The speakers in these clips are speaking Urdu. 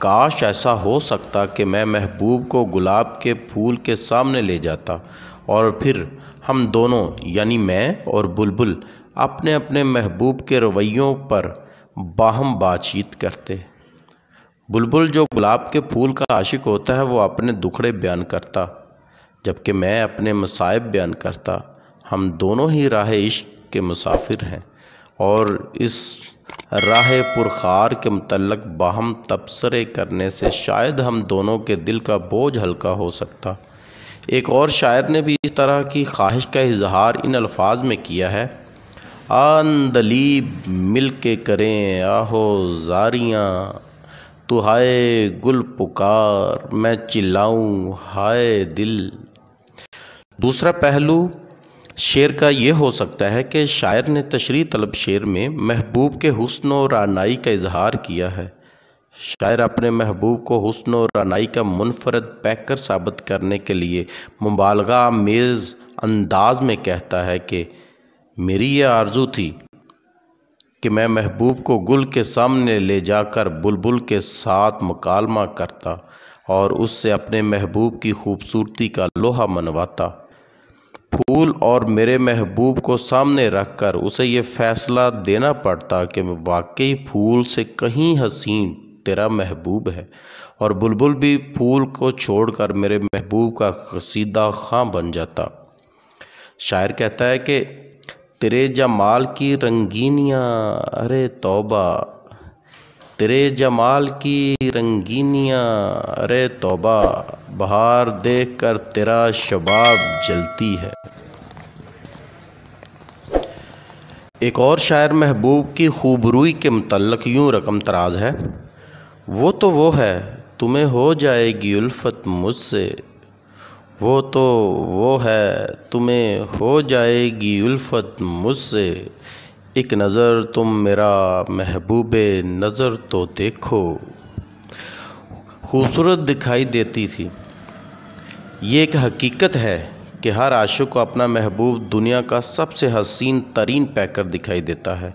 کاش ایسا ہو سکتا کہ میں محبوب کو گلاب کے پھول کے سامنے لے جاتا اور پھر ہم دونوں یعنی میں اور بلبل اپنے اپنے محبوب کے رویوں پر باہم بات چیت کرتے۔ بلبل جو گلاب کے پھول کا عاشق ہوتا ہے وہ اپنے دکھڑے بیان کرتا، جبکہ میں اپنے مصائب بیان کرتا۔ ہم دونوں ہی راہ عشق کے مسافر ہیں اور اس راہ پرخار کے متعلق باہم تبصرے کرنے سے شاید ہم دونوں کے دل کا بوجھ ہلکا ہو سکتا۔ ایک اور شاعر نے بھی اس طرح کی خواہش کا اظہار ان الفاظ میں کیا ہے: عندلیب مل کے کریں آہو زاریاں، تو ہائے گل پکار میں چلاؤں ہائے دل۔ دوسرا پہلو شعر کا یہ ہو سکتا ہے کہ شاعر نے تشریح طلب شعر میں محبوب کے حسن و رعنائی کا اظہار کیا ہے۔ شاعر اپنے محبوب کو حسن و رعنائی کا منفرد پیکر ثابت کرنے کے لیے مبالغہ آمیز انداز میں کہتا ہے کہ میری یہ آرزو تھی کہ میں محبوب کو گل کے سامنے لے جا کر بلبل کے ساتھ مکالمہ کرتا اور اس سے اپنے محبوب کی خوبصورتی کا لوہا منواتا۔ پھول اور میرے محبوب کو سامنے رکھ کر اسے یہ فیصلہ دینا پڑتا کہ واقعی پھول سے کہیں حسین تیرا محبوب ہے، اور بلبل بھی پھول کو چھوڑ کر میرے محبوب کا قصیدہ خواں بن جاتا۔ شاعر کہتا ہے کہ تیرے جمال کی رنگینیاں ارے توبہ، تیرے جمال کی رنگینیاں ارے توبہ، بہار دیکھ کر تیرا شباب جلتی ہے۔ ایک اور شاعر محبوب کی خوبروئی کے متعلق یوں رقم طراز ہے: وہ تو وہ ہے تمہیں ہو جائے گی الفت مجھ سے، وہ تو وہ ہے تمہیں ہو جائے گی الفت مجھ سے، ایک نظر تم میرا محبوب نظر تو دیکھو۔ خوبصورت دکھائی دیتی تھی۔ یہ ایک حقیقت ہے کہ ہر عاشق کو اپنا محبوب دنیا کا سب سے حسین ترین پیکر دکھائی دیتا ہے۔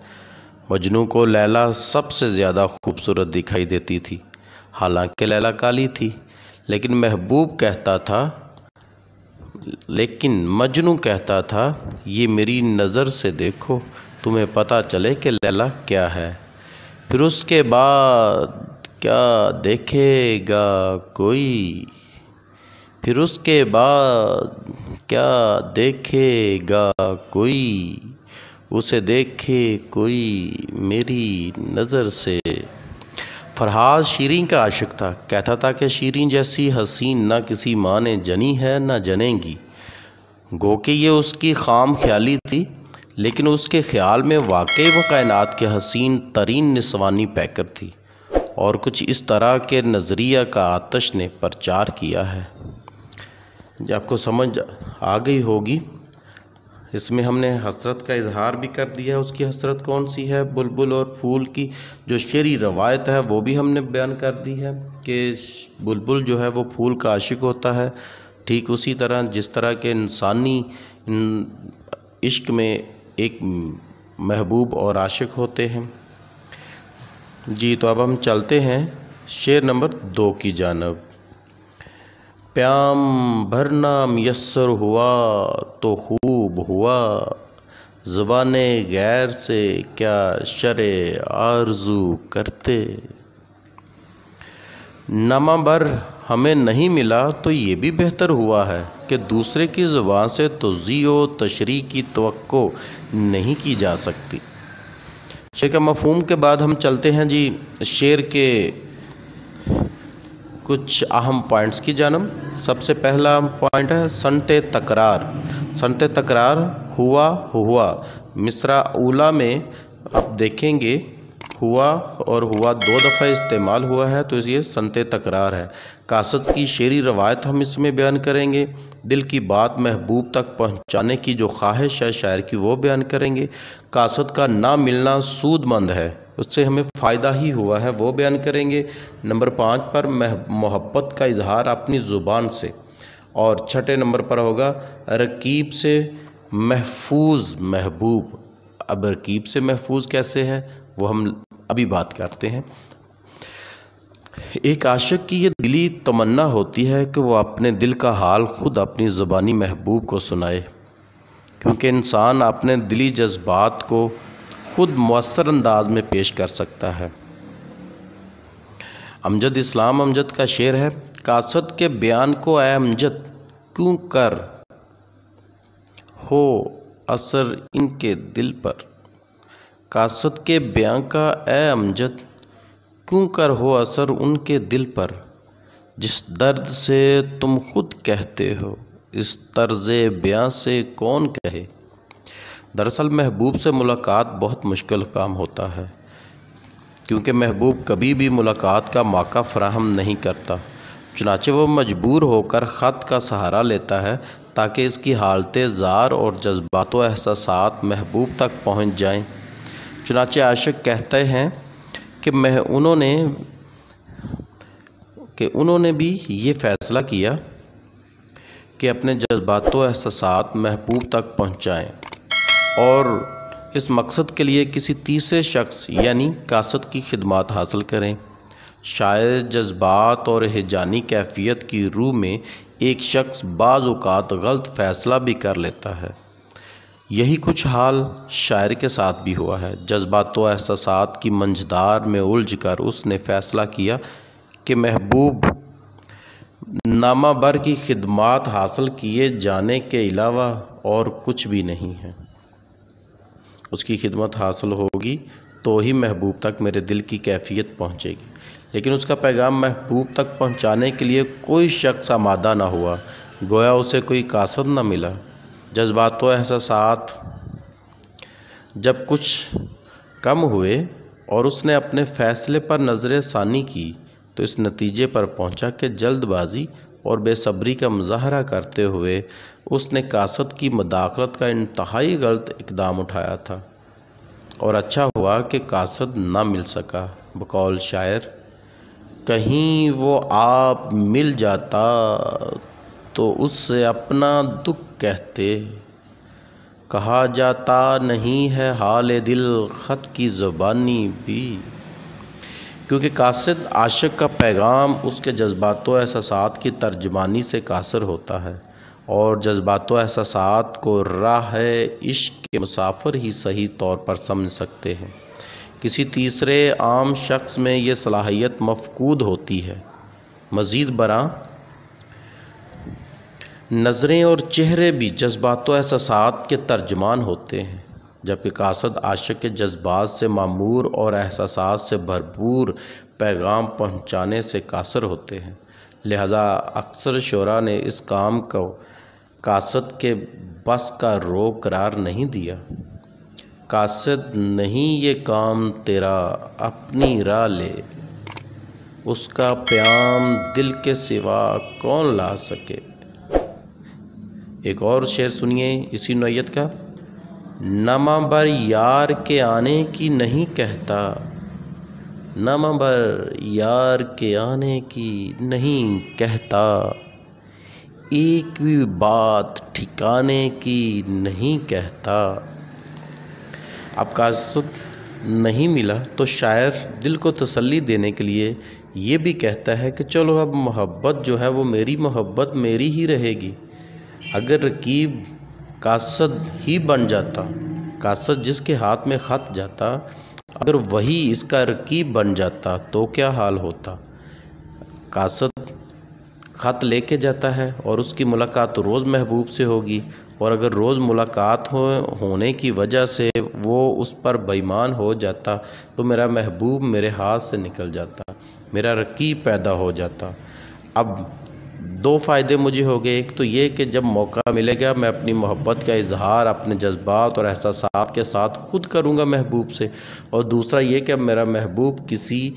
مجنوں کو لیلا سب سے زیادہ خوبصورت دکھائی دیتی تھی، حالانکہ لیلا کالی تھی، لیکن مجنوں کہتا تھا یہ میری نظر سے دیکھو، تمہیں پتہ چلے کہ لیلا کیا ہے۔ پھر اس کے بعد کیا دیکھے گا کوئی، پھر اس کے بعد کیا دیکھے گا کوئی، اسے دیکھے کوئی میری نظر سے۔ فرہاد شیریں کا عاشق تھا، کہتا تھا کہ شیریں جیسی حسین نہ کسی ماں نے جنی ہے نہ جنے گی۔ گو کہ یہ اس کی خام خیالی تھی، لیکن اس کے خیال میں واقعی وہ کائنات کے حسین ترین نسوانی پیکر تھی، اور کچھ اس طرح کے نظریہ کا آتش نے پرچار کیا ہے۔ آپ کو سمجھ آ گئی ہوگی، اس میں ہم نے حسرت کا اظہار بھی کر دیا۔ اس کی حسرت کون سی ہے؟ بلبل اور پھول کی جو شعری روایت ہے وہ بھی ہم نے بیان کر دی ہے کہ بلبل جو ہے وہ پھول کا عاشق ہوتا ہے، ٹھیک اسی طرح جس طرح کے انسانی عشق میں ایک محبوب اور عاشق ہوتے ہیں۔ جی تو اب ہم چلتے ہیں شعر نمبر 2 کی جانب۔ پیام بھرنا میسر ہوا تو خوب ہوا، زبان غیر سے کیا شرع آرزو کرتے۔ نامہ بر ہمیں نہیں ملا تو یہ بھی بہتر ہوا ہے کہ دوسرے کی زبان سے توضیح و تشریح کی توقع نہیں کی جا سکتی۔ شعر کا مفہوم کے بعد ہم چلتے ہیں جی شعر کے کچھ اہم پوائنٹس کی جانب۔ سب سے پہلا پوائنٹ ہے صنعت تکرار۔ صنعت تکرار ہوا مصرع اولا میں آپ دیکھیں گے ہوا اور ہوا 2 دفعہ استعمال ہوا ہے، تو یہ صنعت تکرار ہے۔ قاصد کی شعری روایت ہم اس میں بیان کریں گے، دل کی بات محبوب تک پہنچانے کی جو خواہش ہے شاعر کی وہ بیان کریں گے، قاصد کا نہ ملنا سود مند ہے، اس سے ہمیں فائدہ ہی ہوا ہے وہ بیان کریں گے۔ نمبر 5 پر محبت کا اظہار اپنی زبان سے، اور 6 نمبر پر ہوگا رکیب سے محفوظ محبوب۔ اب رکیب سے محفوظ کیسے ہے وہ ہم ابھی بات کرتے ہیں۔ ایک عاشق کی یہ دلی تمنا ہوتی ہے کہ وہ اپنے دل کا حال خود اپنی زبانی محبوب کو سنائے، کیونکہ انسان اپنے دلی جذبات کو خود مؤثر انداز میں پیش کر سکتا ہے۔ امجد اسلام امجد کا شعر ہے، قاصد کے بیان کو اے امجد کیوں کر ہو اثر ان کے دل پر۔ قاصد کے بیان کا اے امجد کیوں کر ہو اثر ان کے دل پر، جس درد سے تم خود کہتے ہو اس طرز بیان سے کون کہے۔ دراصل محبوب سے ملاقات بہت مشکل کام ہوتا ہے، کیونکہ محبوب کبھی بھی ملاقات کا موقع فراہم نہیں کرتا، چنانچہ وہ مجبور ہو کر خط کا سہارا لیتا ہے تاکہ اس کی حالت زار اور جذبات و احساسات محبوب تک پہنچ جائیں۔ چنانچہ عاشق کہتے ہیں کہ انہوں نے بھی یہ فیصلہ کیا کہ اپنے جذبات و احساسات محبوب تک پہنچائیں اور اس مقصد کے لیے کسی تیسرے شخص یعنی قاصد کی خدمات حاصل کریں۔ شاید جذبات اور ہیجانی کیفیت کی روح میں ایک شخص بعض اوقات غلط فیصلہ بھی کر لیتا ہے۔ یہی کچھ حال شاعر کے ساتھ بھی ہوا ہے۔ جذبات و احساسات کی منجھدار میں الجھ کر اس نے فیصلہ کیا کہ محبوب نامہ بر کی خدمات حاصل کیے جانے کے علاوہ اور کچھ بھی نہیں ہے۔ اس کی خدمت حاصل ہوگی تو ہی محبوب تک میرے دل کی کیفیت پہنچے گی، لیکن اس کا پیغام محبوب تک پہنچانے کے لیے کوئی شخص آمادہ نہ ہوا، گویا اسے کوئی قاصد نہ ملا۔ جذبات و احساسات جب کچھ کم ہوئے اور اس نے اپنے فیصلے پر نظر ثانی کی تو اس نتیجے پر پہنچا کہ جلد بازی اور بے صبری کا مظاہرہ کرتے ہوئے اس نے قاصد کی مداخلت کا انتہائی غلط اقدام اٹھایا تھا، اور اچھا ہوا کہ قاصد نہ مل سکا۔ بقول شاعر، کہیں وہ آپ مل جاتا تو اس سے اپنا دکھ کہتے، کہا جاتا نہیں ہے حال دل خط کی زبانی بھی۔ کیونکہ قاصد عاشق کا پیغام اس کے جذبات و احساسات کی ترجمانی سے قاصر ہوتا ہے، اور جذبات و احساسات کو راہ عشق کے مسافر ہی صحیح طور پر سمجھ سکتے ہیں۔ کسی تیسرے عام شخص میں یہ صلاحیت مفقود ہوتی ہے۔ مزید برآں نظریں اور چہرے بھی جذبات و احساسات کے ترجمان ہوتے ہیں، جبکہ قاصد عاشق کے جذبات سے معمور اور احساسات سے بھرپور پیغام پہنچانے سے قاصر ہوتے ہیں۔ لہذا اکثر شعراء نے اس کام کو قاصد کے بس کا روگ قرار نہیں دیا۔ قاصد نہیں یہ کام تیرا اپنی راہ لے، اس کا پیام دل کے سوا کون لا سکے۔ ایک اور شعر سنیے اسی نوعیت کا، نامہ بر یار کے آنے کی نہیں کہتا، نامہ بر یار کے آنے کی نہیں کہتا، ایک بھی بات ٹھکانے کی نہیں کہتا۔ اب قاصد نہیں ملا تو شاعر دل کو تسلی دینے کے لیے یہ بھی کہتا ہے کہ چلو اب محبت جو ہے وہ میری محبت میری ہی رہے گی۔ اگر رقیب قاصد ہی بن جاتا، قاصد جس کے ہاتھ میں خط جاتا، اگر وہی اس کا رقیب بن جاتا تو کیا حال ہوتا۔ قاصد خط لے کے جاتا ہے اور اس کی ملاقات روز محبوب سے ہوگی، اور اگر روز ملاقات ہونے کی وجہ سے وہ اس پر بے ایمان ہو جاتا تو میرا محبوب میرے ہاتھ سے نکل جاتا، میرا رقیب پیدا ہو جاتا۔ اب دو فائدے مجھے ہو گئے، ایک تو یہ کہ جب موقع ملے گا میں اپنی محبت کا اظہار اپنے جذبات اور احساسات کے ساتھ خود کروں گا محبوب سے، اور دوسرا یہ کہ اب میرا محبوب کسی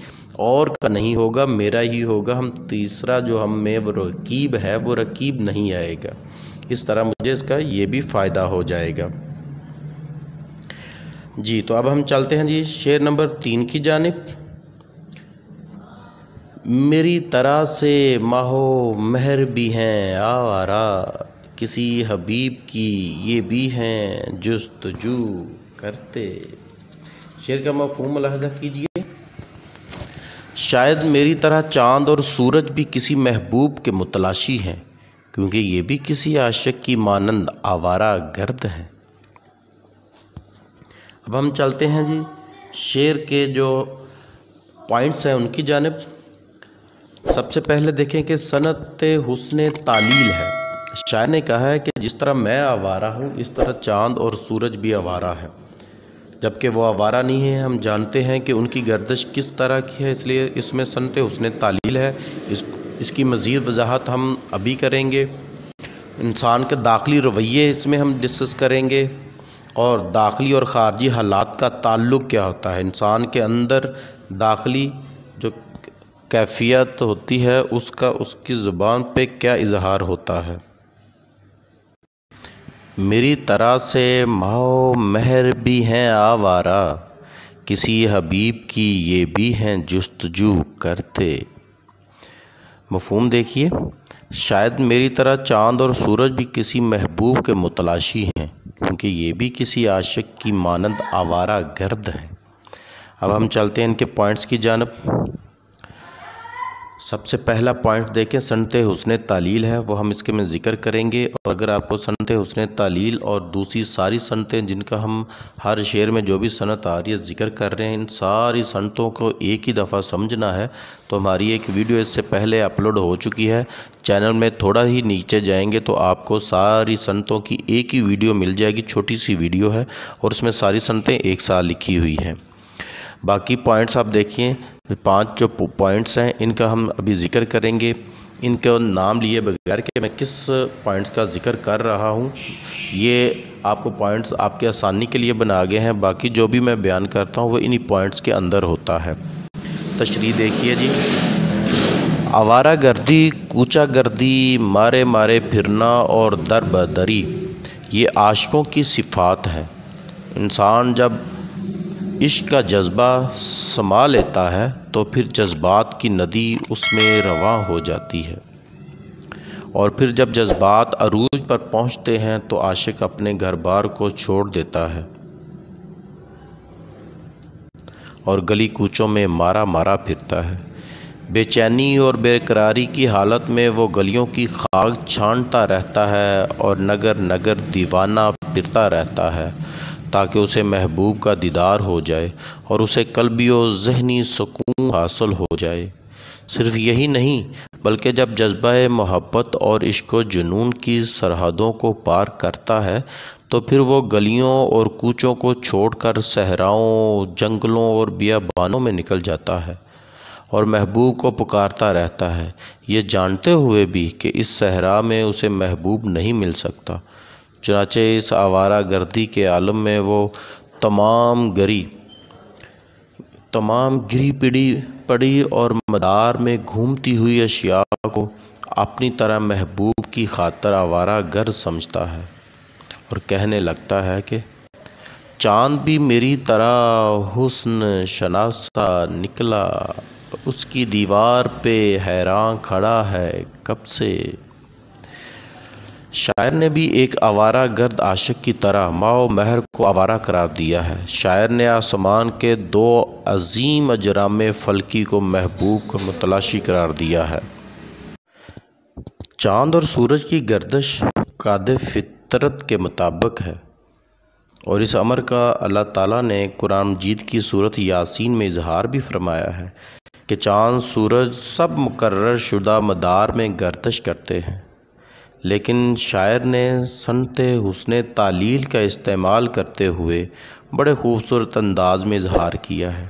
اور کا نہیں ہوگا، میرا ہی ہوگا۔ ہم تیسرا جو ہم میں وہ رقیب ہے وہ رقیب نہیں آئے گا۔ اس طرح مجھے اس کا یہ بھی فائدہ ہو جائے گا۔ جی تو اب ہم چلتے ہیں جی شعر نمبر 3 کی جانب۔ میری طرح سے ماہ و مہر بھی ہیں آوارہ، کسی حبیب کی یہ بھی ہیں جستجو کرتے۔ شعر کا مفہوم ملاحظہ کیجیے۔ شاید میری طرح چاند اور سورج بھی کسی محبوب کے متلاشی ہیں، کیونکہ یہ بھی کسی عاشق کی مانند آوارہ گرد ہیں۔ اب ہم چلتے ہیں جی شعر کے جو پوائنٹس ہیں ان کی جانب۔ سب سے پہلے دیکھیں کہ صنعت حسن تعلیل ہے۔ شاعر نے کہا ہے کہ جس طرح میں آوارہ ہوں اس طرح چاند اور سورج بھی آوارہ ہے، جبکہ وہ آوارہ نہیں ہے۔ ہم جانتے ہیں کہ ان کی گردش کس طرح کی ہے، اس لیے اس میں صنعت حسن تعلیل ہے۔ اس کی مزید وضاحت ہم ابھی کریں گے۔ انسان کے داخلی رویے اس میں ہم ڈسکس کریں گے، اور داخلی اور خارجی حالات کا تعلق کیا ہوتا ہے، انسان کے اندر داخلی جو کیفیت ہوتی ہے اس کی زبان پہ کیا اظہار ہوتا ہے۔ میری طرح سے ماہ مہر بھی ہیں آوارہ، کسی حبیب کی یہ بھی ہیں جستجو کرتے۔ مفہوم دیکھیے، شاید میری طرح چاند اور سورج بھی کسی محبوب کے متلاشی ہیں، کیونکہ یہ بھی کسی عاشق کی مانند آوارہ گرد ہیں۔ اب ہم چلتے ہیں ان کے پوائنٹس کی جانب۔ سب سے پہلا پوائنٹ دیکھیں، صنعت حسن تعلیل ہے، وہ ہم اس کے میں ذکر کریں گے۔ اور اگر آپ کو صنعت حسن تعلیل اور دوسری ساری صنعتیں جن کا ہم ہر شعر میں جو بھی صنعت آ رہی ہے ذکر کر رہے ہیں، ان ساری صنعتوں کو ایک ہی دفعہ سمجھنا ہے تو ہماری ایک ویڈیو اس سے پہلے اپلوڈ ہو چکی ہے چینل میں۔ تھوڑا ہی نیچے جائیں گے تو آپ کو ساری صنعتوں کی ایک ہی ویڈیو مل جائے گی، چھوٹی سی ویڈیو ہے اور اس میں ساری صنعتیں ایک ساتھ لکھی ہوئی ہیں۔ باقی پوائنٹس آپ دیکھیے، 5 جو پوائنٹس ہیں ان کا ہم ابھی ذکر کریں گے۔ ان کے نام لیے بغیر کہ میں کس پوائنٹس کا ذکر کر رہا ہوں، یہ آپ کو پوائنٹس آپ کے آسانی کے لیے بنا گئے ہیں۔ باقی جو بھی میں بیان کرتا ہوں وہ انہی پوائنٹس کے اندر ہوتا ہے۔ تشریح دیکھیے جی، آوارہ گردی، کوچہ گردی، مارے مارے پھرنا اور در بدری، یہ عاشقوں کی صفات ہیں۔ انسان جب عشق کا جذبہ سما لیتا ہے تو پھر جذبات کی ندی اس میں رواں ہو جاتی ہے، اور پھر جب جذبات عروج پر پہنچتے ہیں تو عاشق اپنے گھر بار کو چھوڑ دیتا ہے اور گلی کوچوں میں مارا مارا پھرتا ہے۔ بے چینی اور بے قراری کی حالت میں وہ گلیوں کی خاک چھانٹتا رہتا ہے اور نگر نگر دیوانہ پھرتا رہتا ہے تاکہ اسے محبوب کا دیدار ہو جائے اور اسے قلبی و ذہنی سکون حاصل ہو جائے۔ صرف یہی نہیں بلکہ جب جذبہ محبت اور عشق و جنون کی سرحدوں کو پار کرتا ہے تو پھر وہ گلیوں اور کوچوں کو چھوڑ کر صحراؤں، جنگلوں اور بیابانوں میں نکل جاتا ہے اور محبوب کو پکارتا رہتا ہے، یہ جانتے ہوئے بھی کہ اس صحرا میں اسے محبوب نہیں مل سکتا۔ چنانچہ اس آوارہ گردی کے عالم میں وہ تمام گری پڑی اور مدار میں گھومتی ہوئی اشیاء کو اپنی طرح محبوب کی خاطر آوارہ گرد سمجھتا ہے اور کہنے لگتا ہے کہ چاند بھی میری طرح حسن شناسا نکلا، اس کی دیوار پہ حیران کھڑا ہے کب سے۔ شاعر نے بھی ایک آوارہ گرد عاشق کی طرح ماہ و مہر کو آوارہ قرار دیا ہے۔ شاعر نے آسمان کے 2 عظیم اجرام فلکی کو محبوب کا متلاشی قرار دیا ہے۔ چاند اور سورج کی گردش قاعدہ فطرت کے مطابق ہے، اور اس امر کا اللہ تعالیٰ نے قرآن مجید کی سورۃ یاسین میں اظہار بھی فرمایا ہے کہ چاند سورج سب مقرر شدہ مدار میں گردش کرتے ہیں، لیکن شاعر نے صنعت حسن تعلیل کا استعمال کرتے ہوئے بڑے خوبصورت انداز میں اظہار کیا ہے۔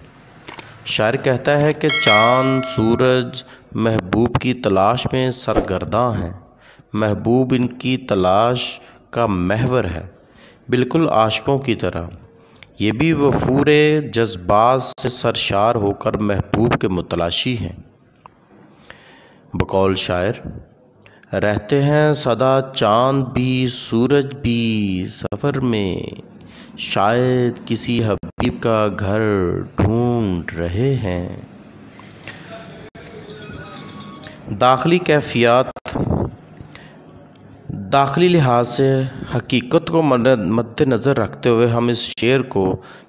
شاعر کہتا ہے کہ چاند سورج محبوب کی تلاش میں سرگرداں ہیں، محبوب ان کی تلاش کا محور ہے، بالکل عاشقوں کی طرح۔ یہ بھی وفور جذبات سے سرشار ہو کر محبوب کے متلاشی ہیں۔ بقول شاعر، رہتے ہیں سدا چاند بھی سورج بھی سفر میں، شاید کسی حبیب کا گھر ڈھونڈ رہے ہیں۔ داخلی کیفیات، داخلی لحاظ سے حقیقت کو مد نظر رکھتے ہوئے ہم اس شعر کو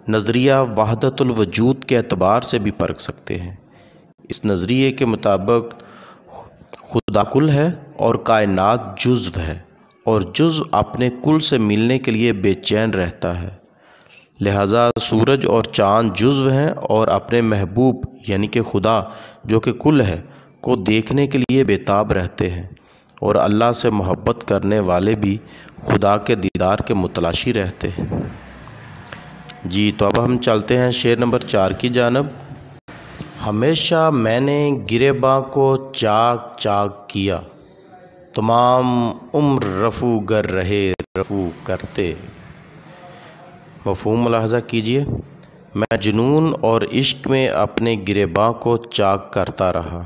نظریہ وحدت الوجود کے اعتبار سے بھی پرکھ سکتے ہیں۔ اس نظریے کے مطابق خدا کل ہے اور کائنات جزو ہے، اور جزو اپنے کل سے ملنے کے لیے بے چین رہتا ہے۔ لہذا سورج اور چاند جزو ہیں اور اپنے محبوب یعنی کہ خدا جو کہ کل ہے کو دیکھنے کے لیے بےتاب رہتے ہیں، اور اللہ سے محبت کرنے والے بھی خدا کے دیدار کے متلاشی رہتے ہیں۔ جی تو اب ہم چلتے ہیں شعر نمبر 4 کی جانب۔ ہمیشہ میں نے گریباں کو چاک چاک کیا، تمام عمر رفو گر رہے رفو کرتے۔ مفہوم ملاحظہ کیجئے، میں جنون اور عشق میں اپنے گریباں کو چاک کرتا رہا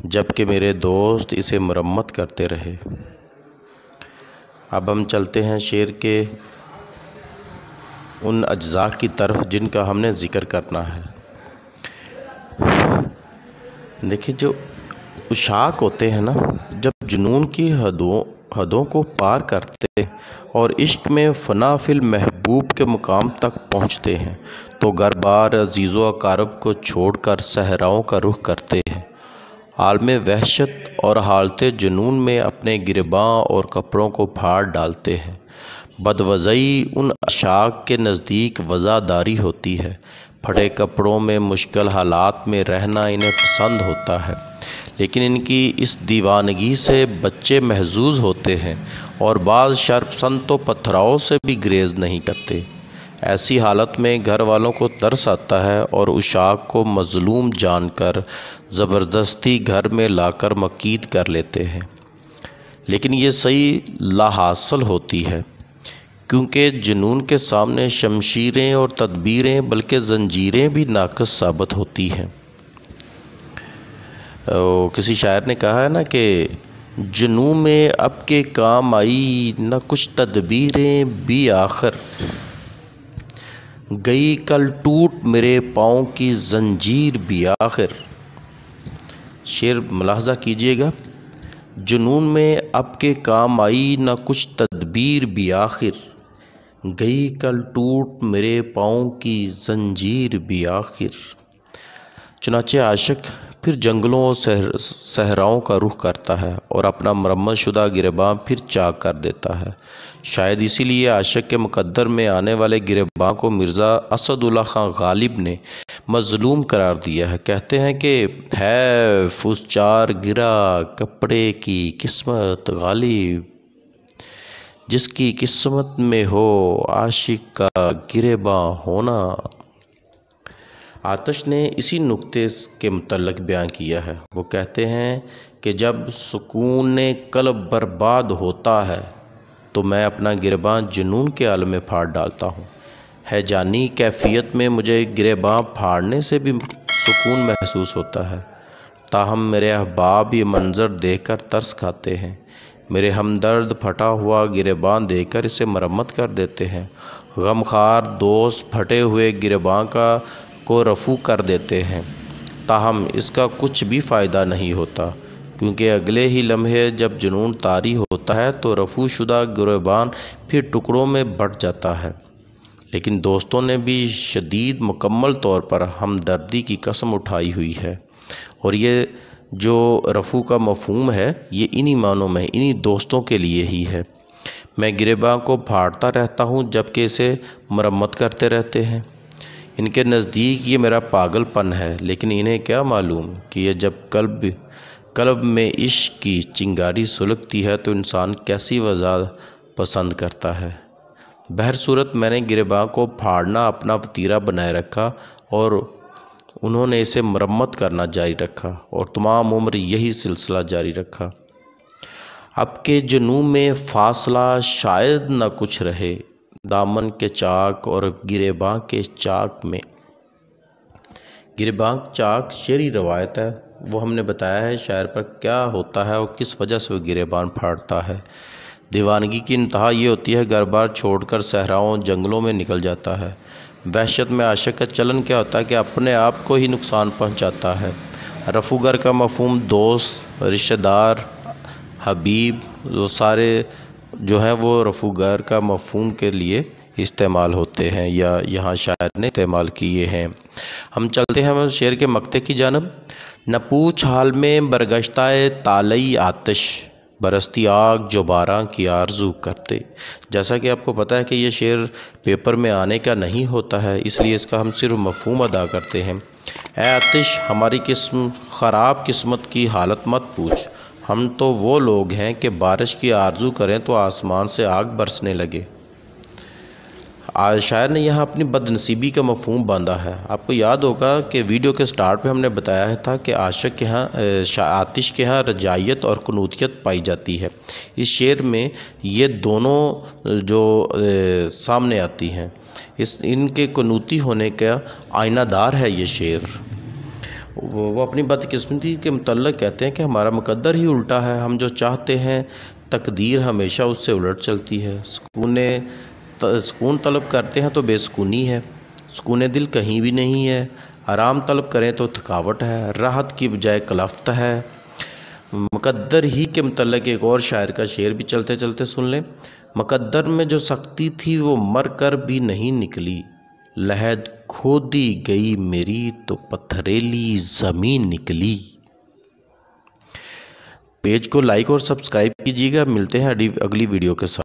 جبکہ میرے دوست اسے مرمت کرتے رہے۔ اب ہم چلتے ہیں شعر کے ان اجزاء کی طرف جن کا ہم نے ذکر کرنا ہے۔ دیکھیے جو عشاق ہوتے ہیں نا، جب جنون کی حدوں کو پار کرتے اور عشق میں فنا فی المحبوب کے مقام تک پہنچتے ہیں تو گھر بار عزیز و اقارب کو چھوڑ کر صحراؤں کا رخ کرتے ہیں۔ عالم وحشت اور حالت جنون میں اپنے گریباں اور کپڑوں کو پھاڑ ڈالتے ہیں۔ بدوضعی ان عشاق کے نزدیک وضعداری ہوتی ہے، پھٹے کپڑوں میں مشکل حالات میں رہنا انہیں پسند ہوتا ہے، لیکن ان کی اس دیوانگی سے بچے محظوظ ہوتے ہیں اور بعض شرپسند تو پتھراؤں سے بھی گریز نہیں کرتے۔ ایسی حالت میں گھر والوں کو ترس آتا ہے اور عشاق کو مظلوم جان کر زبردستی گھر میں لا کر مقید کر لیتے ہیں، لیکن یہ صحیح لا حاصل ہوتی ہے، کیونکہ جنون کے سامنے شمشیریں اور تدبیریں بلکہ زنجیریں بھی ناقص ثابت ہوتی ہیں۔ کسی شاعر نے کہا ہے نا کہ جنون میں اب کے کام آئی نہ کچھ تدبیریں بھی آخر، گئی کل ٹوٹ میرے پاؤں کی زنجیر بھی آخر۔ شعر ملاحظہ کیجئے گا، جنون میں اب کے کام آئی نہ کچھ تدبیر بھی آخر، گئی کل ٹوٹ میرے پاؤں کی زنجیر بھی آخر۔ چنانچہ عاشق پھر جنگلوں اور صحراؤں کا رخ کرتا ہے اور اپنا مرمت شدہ گریباں پھر چاک کر دیتا ہے۔ شاید اسی لیے عاشق کے مقدر میں آنے والے گریباں کو مرزا اسد اللہ خان غالب نے مظلوم قرار دیا ہے۔ کہتے ہیں کہ ہے فس چار گرا کپڑے کی قسمت غالب، جس کی قسمت میں ہو عاشق کا گریباں ہونا۔ آتش نے اسی نکتے کے متعلق بیان کیا ہے۔ وہ کہتے ہیں کہ جب سکون قلب برباد ہوتا ہے تو میں اپنا گریباں جنون کے عالم میں پھاڑ ڈالتا ہوں۔ ہے جانی کیفیت میں مجھے گریباں پھاڑنے سے بھی سکون محسوس ہوتا ہے، تاہم میرے احباب یہ منظر دیکھ کر ترس کھاتے ہیں۔ میرے ہمدرد پھٹا ہوا گریباں دیکھ کر اسے مرمت کر دیتے ہیں۔ غمخوار دوست پھٹے ہوئے گریباں کو رفو کر دیتے ہیں، تاہم اس کا کچھ بھی فائدہ نہیں ہوتا، کیونکہ اگلے ہی لمحے جب جنون طاری ہوتا ہے تو رفو شدہ گریباں پھر ٹکڑوں میں بٹ جاتا ہے۔ لیکن دوستوں نے بھی شدید مکمل طور پر ہمدردی کی قسم اٹھائی ہوئی ہے، اور یہ جو رفو کا مفہوم ہے یہ انہی معنوں میں انہی دوستوں کے لیے ہی ہے۔ میں گریباں کو پھاڑتا رہتا ہوں جبکہ اسے مرمت کرتے رہتے ہیں۔ ان کے نزدیک یہ میرا پاگل پن ہے، لیکن انہیں کیا معلوم کہ یہ جب قلب میں عشق کی چنگاری سلگتی ہے تو انسان کیسی وضع پسند کرتا ہے۔ بہرصورت میں نے گریباں کو پھاڑنا اپنا وتیرہ بنائے رکھا اور انہوں نے اسے مرمت کرنا جاری رکھا اور تمام عمر یہی سلسلہ جاری رکھا۔ اب کے جنون میں فاصلہ شاید نہ کچھ رہے، دامن کے چاک اور گریباں کے چاک میں۔ گریباں چاک شعری روایت ہے، وہ ہم نے بتایا ہے شاعر پر کیا ہوتا ہے اور کس وجہ سے وہ گریباں پھاڑتا ہے۔ دیوانگی کی انتہا یہ ہوتی ہے گھر بار چھوڑ کر صحراؤں جنگلوں میں نکل جاتا ہے۔ وحشت میں عاشق کا چلن کیا ہوتا ہے کہ اپنے آپ کو ہی نقصان پہنچاتا ہے۔ رفوگر کا مفہوم دوست، رشتہ دار، حبیب، وہ سارے جو ہیں وہ رفوگر کا مفہوم کے لیے استعمال ہوتے ہیں یا یہاں شاعر نے استعمال کیے ہیں۔ ہم چلتے ہیں شعر کے مقطع کی جانب۔ نہ پوچھ حال میں برگشتہ طالعِ آتش، برستی آگ جو باراں کی آرزو کرتے۔ جیسا کہ آپ کو پتہ ہے کہ یہ شعر پیپر میں آنے کا نہیں ہوتا ہے، اس لیے اس کا ہم صرف مفہوم ادا کرتے ہیں۔ اے آتش ہماری خراب قسمت کی حالت مت پوچھ، ہم تو وہ لوگ ہیں کہ بارش کی آرزو کریں تو آسمان سے آگ برسنے لگے۔ شاعر نے یہاں اپنی بد نصیبی کا مفہوم باندھا ہے۔ آپ کو یاد ہوگا کہ ویڈیو کے سٹارٹ پہ ہم نے بتایا تھا کہ عاشق کے ہاں آتش کے ہاں رجائیت اور قنوطیت پائی جاتی ہے۔ اس شعر میں یہ دونوں جو سامنے آتی ہیں، ان کے قنوطی ہونے کا آئینہ دار ہے یہ شعر۔ وہ اپنی بدقسمتی کے متعلق کہتے ہیں کہ ہمارا مقدر ہی الٹا ہے، ہم جو چاہتے ہیں تقدیر ہمیشہ اس سے الٹ چلتی ہے۔ سکون طلب کرتے ہیں تو بے سکونی ہے، سکون دل کہیں بھی نہیں ہے۔ آرام طلب کریں تو تھکاوٹ ہے، راحت کی بجائے کلفت ہے۔ مقدر ہی کے متعلق ایک اور شاعر کا شعر بھی چلتے چلتے سن لیں۔ مقدر میں جو سختی تھی وہ مر کر بھی نہیں نکلی، لحد کھودی گئی میری تو پتھریلی زمین نکلی۔ پیج کو لائک اور سبسکرائب کیجیے گا، ملتے ہیں اگلی ویڈیو کے ساتھ۔